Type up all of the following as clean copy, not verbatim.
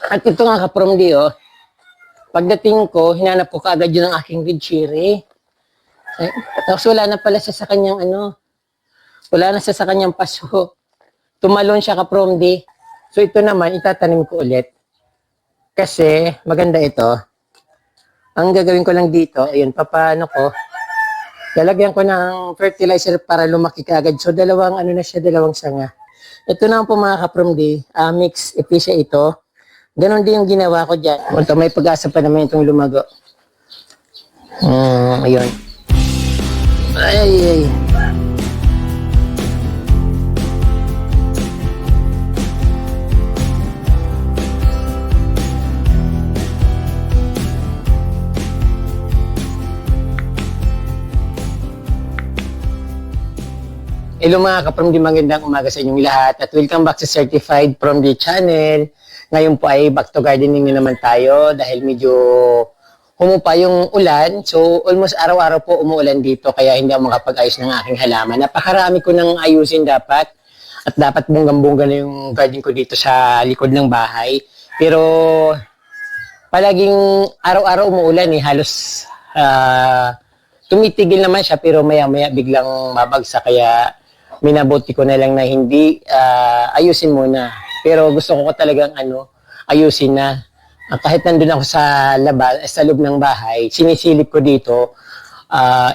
At ito nga ka-from di, oh. Pagdating ko, hinanap ko kaagad yun ang aking red cherry. Eh, tapos wala na pala siya sa kanyang wala na siya sa kanyang paso. Tumalon siya ka-from di. So ito naman, itatanim ko ulit. Kasi maganda ito. Ang gagawin ko lang dito, ayun, papaano ko, lalagyan ko ng fertilizer para lumaki kaagad. So dalawang dalawang sanga. Ito na po mga ka-from di, mix epicea ito. Ganon din yung ginawa ko dyan. Punta may pag-asa pa naman itong lumago. Ayun. Ay. Hello mga ka-from di, magandang umaga sa inyong lahat at welcome back sa Certified From the Channel. Ngayon po ay back to gardening na naman tayo dahil medyo humupa yung ulan. So almost araw-araw po umuulan dito kaya hindi ako makapag-ayos ng aking halaman. Napakarami ko nang ayusin dapat at dapat bunggang-bungga na yung garden ko dito sa likod ng bahay. Pero palaging araw-araw umuulan halos tumitigil naman siya pero maya-maya biglang mabagsak kaya minabuti ko na lang na hindi ayusin muna. Pero gusto ko talagang ayusin na. Kahit nandun ako sa labas, sa loob ng bahay, sinisilip ko dito,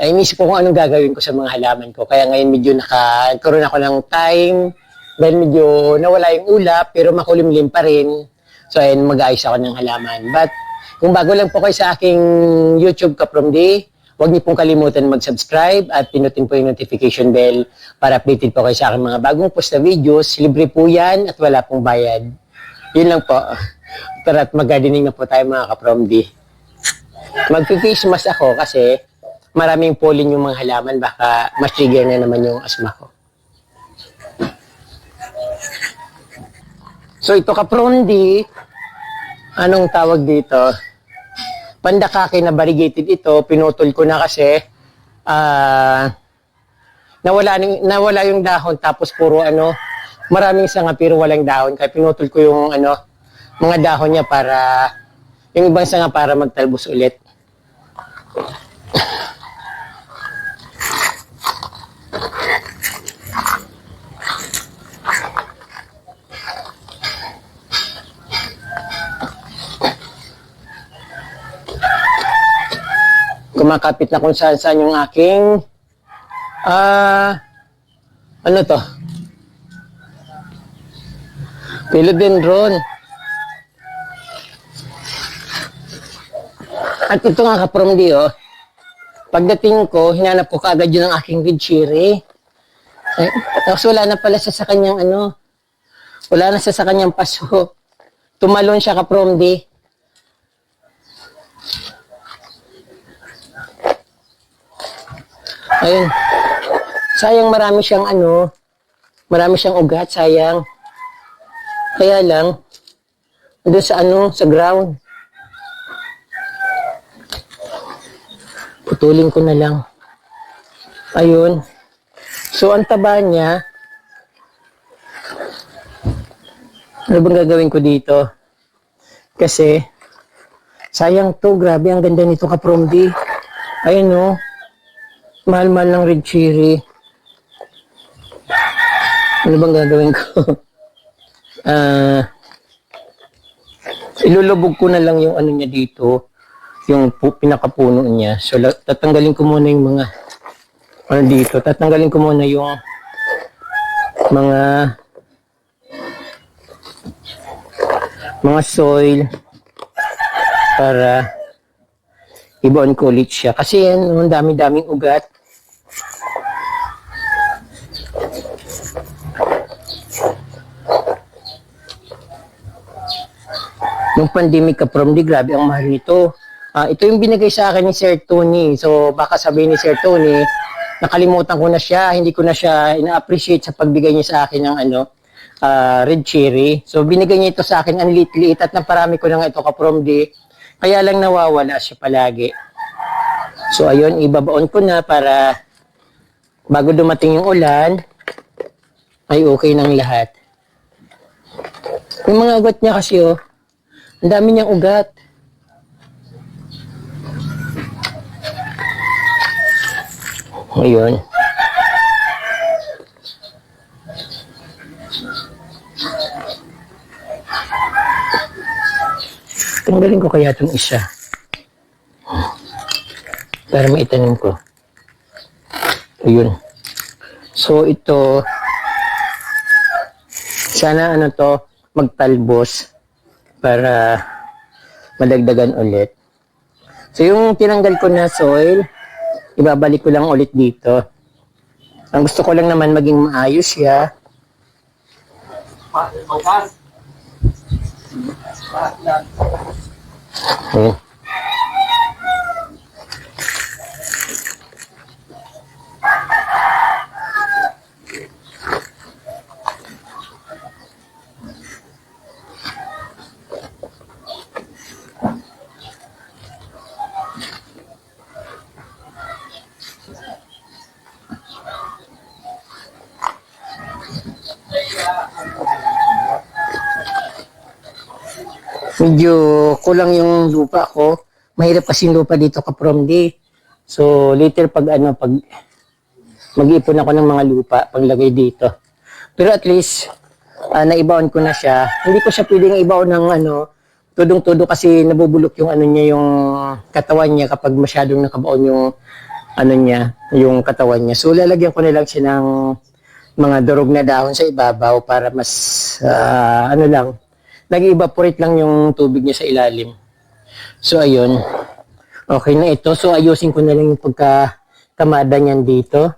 inisip ko kung anong gagawin ko sa mga halaman ko. Kaya ngayon medyo nagkaroon ako ng time, dahil medyo nawala yung ulap, pero makulimlim pa rin. So ayun, mag-aayos ako ng halaman. But kung bago lang po kayo sa aking YouTube ka-from di, huwag niyo pong kalimutan mag-subscribe at pinutin po yung notification bell para updated po kayo sa aking mga bagong post na videos. Libre po yan at wala pong bayad. Yun lang po. Tara at mag-gardening na po tayo mga ka-from di. Mag-face mask ako kasi maraming pollen yung mga halaman. Baka mas-trigger na naman yung asma ko. So ito ka-from di, anong tawag dito? Pandakake na variegated ito, pinutol ko na kasi nawala yung dahon tapos puro maraming sanga pero walang dahon kaya pinutol ko yung mga dahon niya para yung ibang sanga para magtalbos ulit. Kumakapit na kung saan yung aking ano to? Philodendron. At ito nga ka-from di, oh. Pagdating ko, hinanap ko kaagad yun ang aking red cherry. Eh, tapos wala na pala siya sa kanyang wala na siya sa kanyang paso. Tumalon siya ka-from di. Ayun. Sayang marami siyang marami siyang ugat, sayang. Kaya lang, doon sa sa ground. Putulin ko na lang. Ayun. So, ang taba niya, ano bang gagawin ko dito? Kasi, sayang to, grabe, ang ganda nito ka-from di. Ayun o. Mahal-mahal ng red cherry. Ano bang gagawin ko? Ilulubog ko na lang yung niya dito, yung pinakapuno niya. So, tatanggalin ko muna yung mga dito. Tatanggalin ko muna yung mga soil para ibaon ko ulit siya. Kasi yan, ang dami-daming ugat. Nung pandemic ka-from di, grabe ang mahal nito. Ito yung binigay sa akin ni Sir Tony. So baka sabihin ni Sir Tony, nakalimutan ko na siya, hindi ko na siya ina-appreciate sa pagbigay niya sa akin ng red cherry. So binigay niya ito sa akin, ang liit-liit at naparami ko na nga ito ka-from di. Kaya lang nawawala siya palagi. So ayun, ibabaon ko na para bago dumating yung ulan, ay okay ng lahat. Yung mga ugat niya kasi Ang dami niyang ugat. Ayun. Tanggalin ko kaya itong isa. Para maitanim ko. Ayun. So, ito, sana ano to, magtalbos para madagdagan ulit. So, yung tinanggal ko na soil, ibabalik ko lang ulit dito. Ang gusto ko lang naman maging maayos siya. Hmm. Medyo kulang yung lupa ko. Mahirap kasi yung lupa dito ka-Promdi. So, later pag mag-ipon ako ng mga lupa, paglagay dito. Pero at least, naibaon ko na siya. Hindi ko siya pwedeng ibaon ng tudong-tudo kasi nabubulok yung niya, yung katawan niya kapag masyadong nakabaon yung niya, yung katawan niya. So, lalagyan ko na lang siya ng mga durog na dahon sa ibabaw para mas, nag-evaporate lang yung tubig niya sa ilalim. So, ayun. Okay na ito. So, ayusin ko na lang yung pagkakamada niyan dito.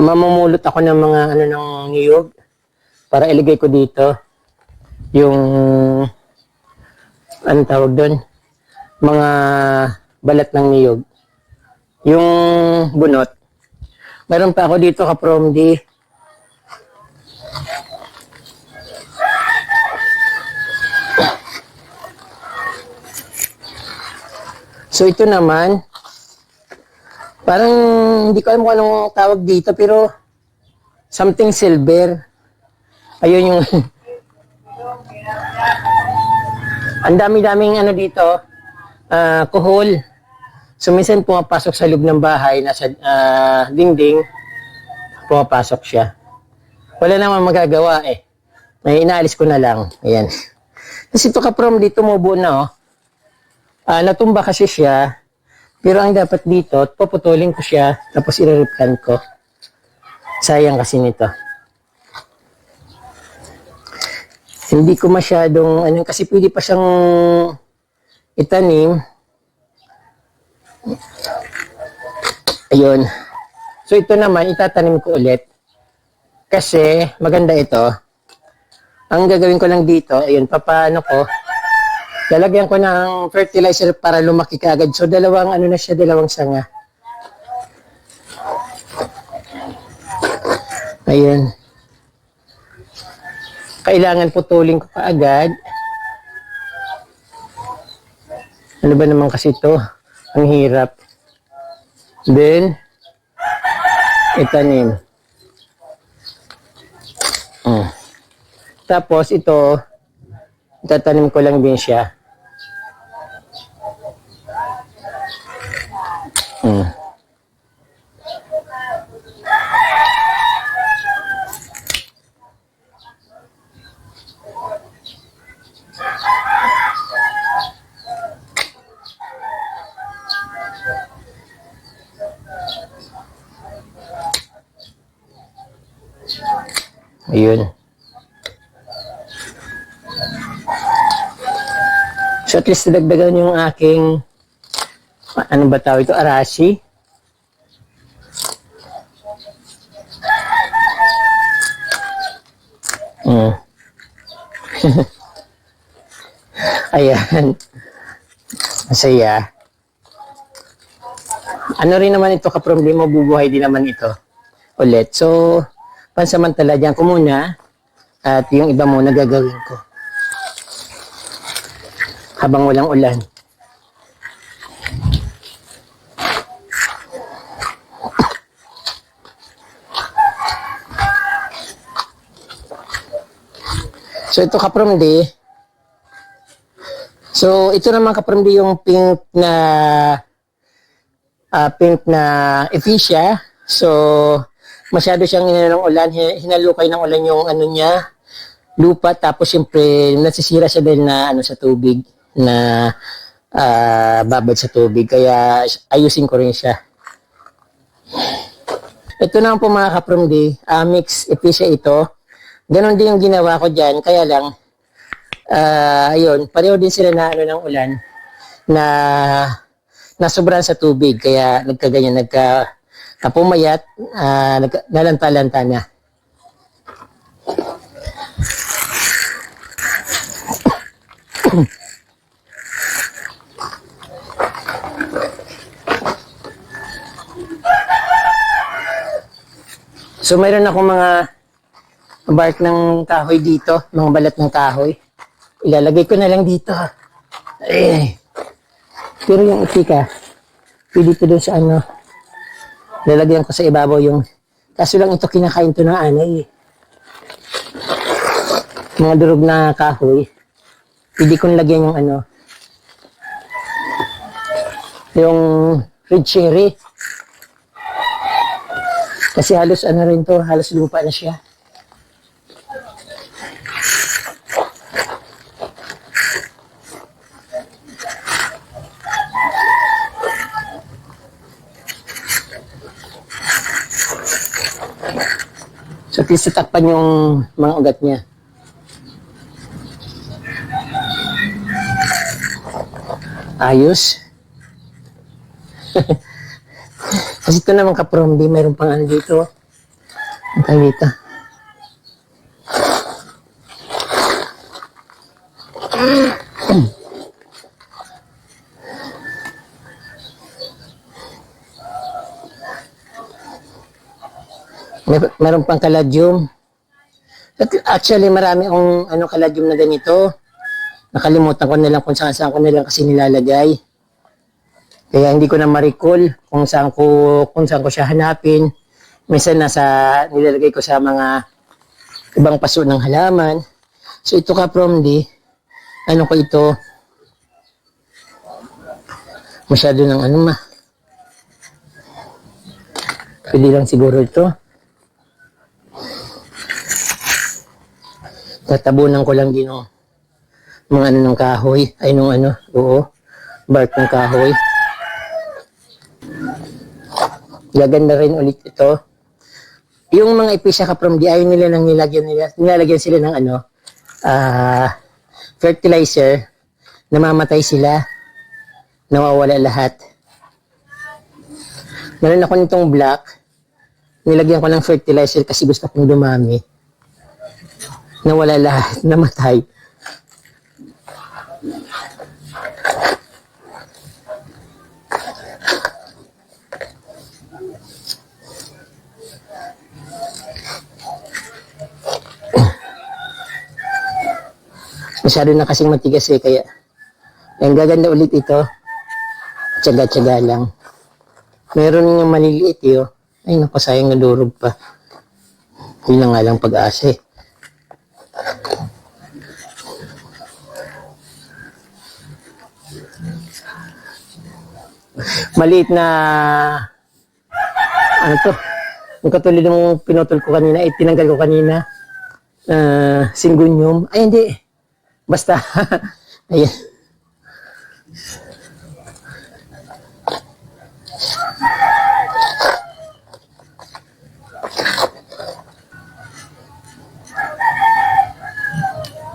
Mamumulot ako ng mga ng niyog para ilagay ko dito yung tawag doon? Mga balat ng niyog. Yung bunot. Meron pa ako dito ka-Promdi. So ito naman, parang hindi ko alam kung anong tawag dito pero something silver. Ayun yung ang dami-daming dito, kuhol. So, minsan pumapasok sa loob ng bahay, nasa dingding, pumapasok siya. Wala naman magagawa eh. May inaalis ko na lang. Ayan. Kasi ito ka-Prom, dito tumubo na oh. Natumba kasi siya. Pero ang dapat dito, puputulin ko siya, tapos i-replant ko. Sayang kasi nito. Hindi ko masyadong, kasi pwede pa siyang itanim. Ayun. So ito naman, itatanim ko ulit. Kasi maganda ito. Ang gagawin ko lang dito, ayun, papaano ko, lalagyan ko ng fertilizer para lumaki kaagad. So dalawang na siya, dalawang sanga. Ayun. Kailangan putulin ko kaagad. Ano ba naman kasi ito? Ang hirap. Then, itanim. Tapos ito, itatanim ko lang din siya. Ayun. So at least dagdagan yung aking ano ba tawag ito? Arashi. Ayan. Masaya. Ano rin naman ito ka-problema, bubuhay din naman ito ulit. So, pansamantala dyan ko muna at yung iba muna gagawin ko habang walang ulan. So ito kapromdi. So ito naman kapromdi yung pink na ephesia. So masyado siyang ng ulan, hinalukay ng ulan yung ano niya, lupa, tapos siyempre nasisira siya dahil na ano sa tubig, na babad sa tubig, kaya ayusin ko rin siya. Ito na po mga kapromdi, mix ephesia ito. Ganon din yung ginawa ko dyan, kaya lang, ayun, pareho din sila na ano ng ulan, na nasobrahan sa tubig, kaya nagkaganyan, pumayat, nalanta-lanta na. So mayroon akong mga bark ng kahoy dito, mga balat ng kahoy. Ilalagay ko na lang dito. Pero yung itika, pwede ito doon sa ano, lalagyan ko sa ibabaw yung, kaso lang ito kinakain to ng anay. Mga durog na kahoy, pwede kong lagyan yung ano, yung red cherry. Kasi halos ano rin to, halos lupa na siya. So, at least tatakpan yung mga ugat niya. Ayos. Kasi ito naman kapromdi, mayroon pang ano dito. Ang dito. Meron pang caladium. Actually, marami akong caladium na ganito. Nakalimutan ko na lang kung saan ko na lang kasi nilalagay. Kaya hindi ko na ma-recall kung saan ko siya hanapin. Minsan nilalagay ko sa mga ibang paso ng halaman. So ito kapromdi, ano ko ito? Masyado ng pwede lang siguro ito. Tatabunan ko lang din mga ng kahoy, ay bark ng kahoy. Gaganda rin ulit ito. Yung mga ephesia kapromdi, ayaw nila nang nilalagyan sila ng fertilizer, namamatay sila, nawawala lahat. Meron ako nitong black, nilagyan ko ng fertilizer kasi gusto kong dumami. Nawala lahat, namatay. Masyado na kasing matigas kaya ang gaganda ulit ito. Tsaga-tsaga lang. Meron yung maliliit Ay naku, sayang nadurog pa. Yun na nga lang pag-asa Maliit na yung katulad ng pinutol ko kanina, tinanggal ko kanina, Syngonium. Ay hindi, basta ayan.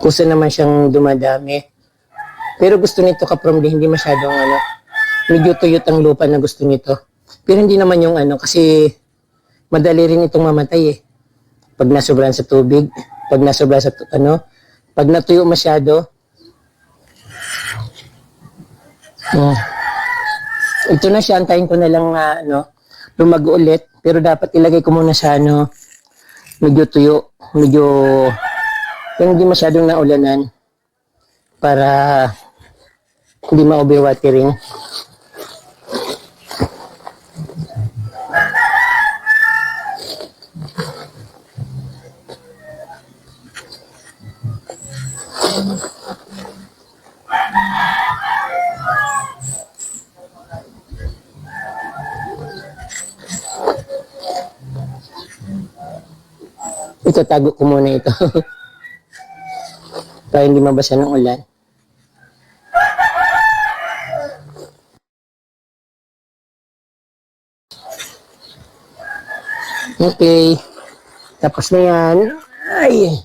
Kusa naman siyang dumadami. Pero gusto nito kapromdi, hindi masyadong medyo tuyot ang lupa na gusto nito. Pero hindi naman yung kasi madali rin itong mamatay pag nasobrahan sa tubig, pag nasobrahan sa pag natuyo masyado. Ito na siya, antayin ko na lang lumago ulit, pero dapat ilagay ko muna sa medyo tuyo, medyo yung hindi masyadong naulanan para hindi ma-overwatering. Itatago ko muna ito. Para hindi mabasa ng ulan. Okay. Tapos na yan. Ay!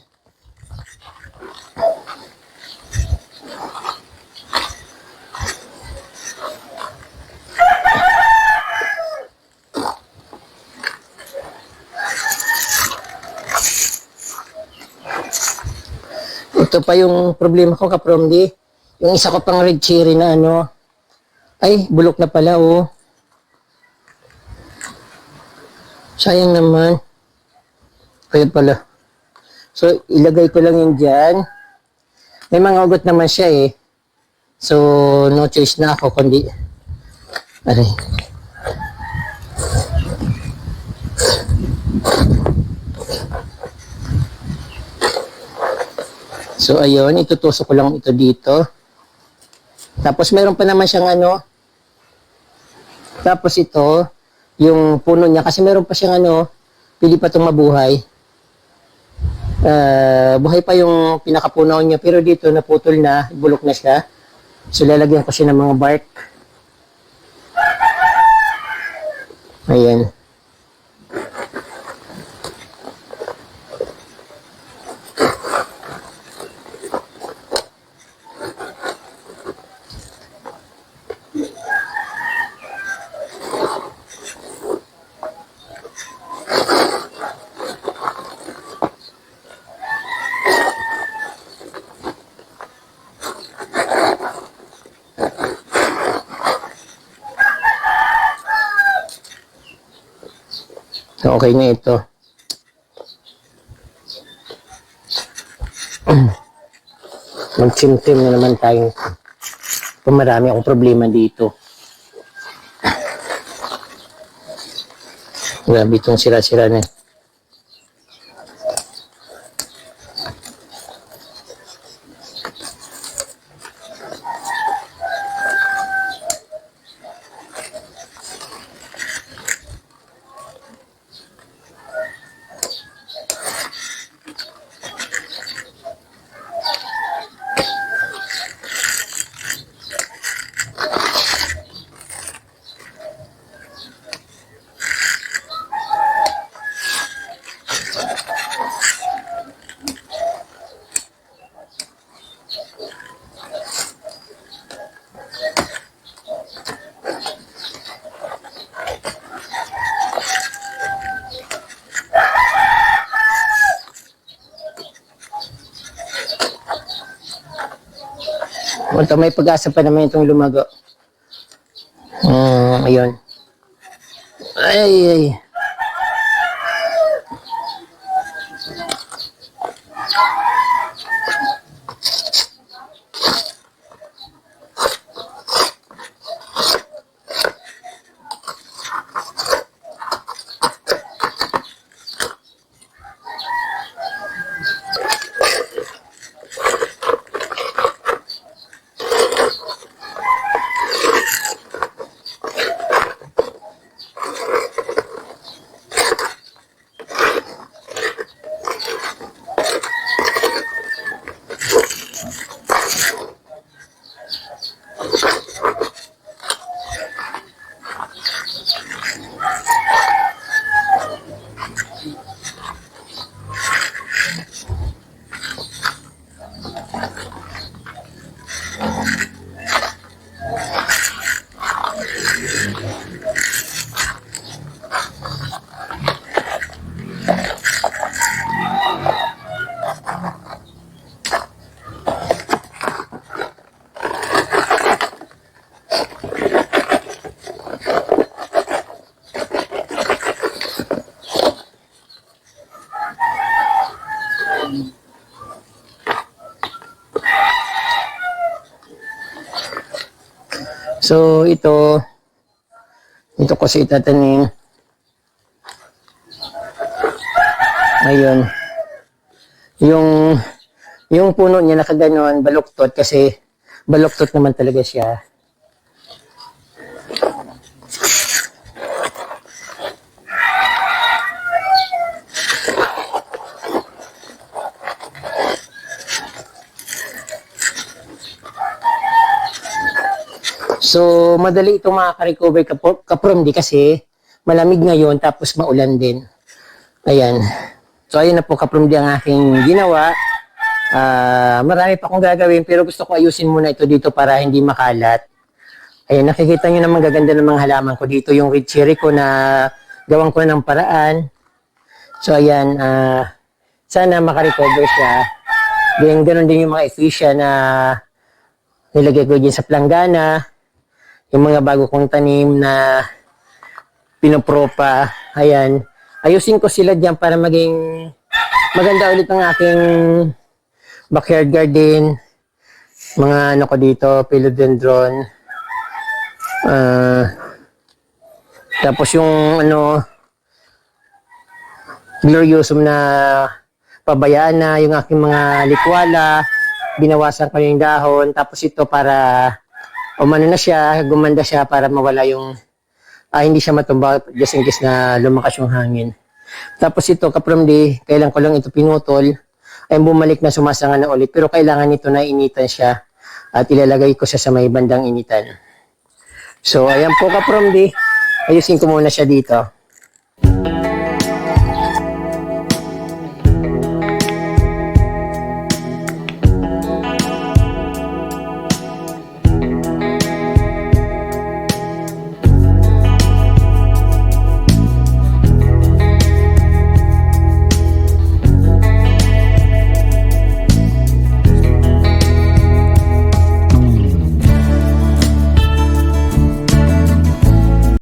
Ito pa yung problema ko, kapromdi. Yung isa ko pang red cherry na ano. Ay, bulok na pala, oh. Sayang naman. Kaya pala. So, ilagay ko lang yun dyan. May mga ugot naman siya, eh. So, no choice na ako, kundi... Aray. So, ayun, itutusok ko lang ito dito. Tapos, meron pa naman siyang ano. Tapos ito, yung puno niya, kasi meron pa siyang ano, pili pa itong mabuhay. Buhay pa yung pinakapunaw niya, pero dito naputol na, bulok na siya. So, lalagyan ko siya ng mga bark. Ayan. So, okay na ito. Mag-trim-trim na naman tayo. Kung marami akong problema dito. Grabe itong sira-sira na. Ito, may pag-asa pa naman itong lumago. Ayun. Ay. So, ito kasi itatanim. Ayun. Yung puno niya nakaganon, baluktot kasi baluktot naman talaga siya. So, madali itong makaka-recover ka-from kasi malamig ngayon tapos maulan din. Ayan. So, ayun na po ka-from ang aking ginawa. Marami pa akong gagawin pero gusto ko ayusin muna ito dito para hindi makalat. Ayan, nakikita nyo naman gaganda ng mga halaman ko dito. Yung red cherry ko na gawang ko ng paraan. So, ayan. Sana makarecover siya. Then, ganun din yung mga ephesia na nilagay ko dyan sa planggana. Yung mga bago kong tanim na pinopropa. Ayan. Ayusin ko sila dyan para maging maganda ulit ang aking backyard garden. Mga ano ko dito, philodendron. Tapos yung ano, gloriosum na pabayaan na yung aking mga likwala, binawasan ko yung dahon, tapos ito para umano na siya, gumanda siya para mawala yung hindi siya matumba just in case na lumakas yung hangin. Tapos ito, kapromdi, kailan ko lang ito pinutol, ay bumalik na sumasanga na ulit, pero kailangan ito na initan siya at ilalagay ko siya sa may bandang initan. So, ayan po kapromdi, ayusin ko muna siya dito.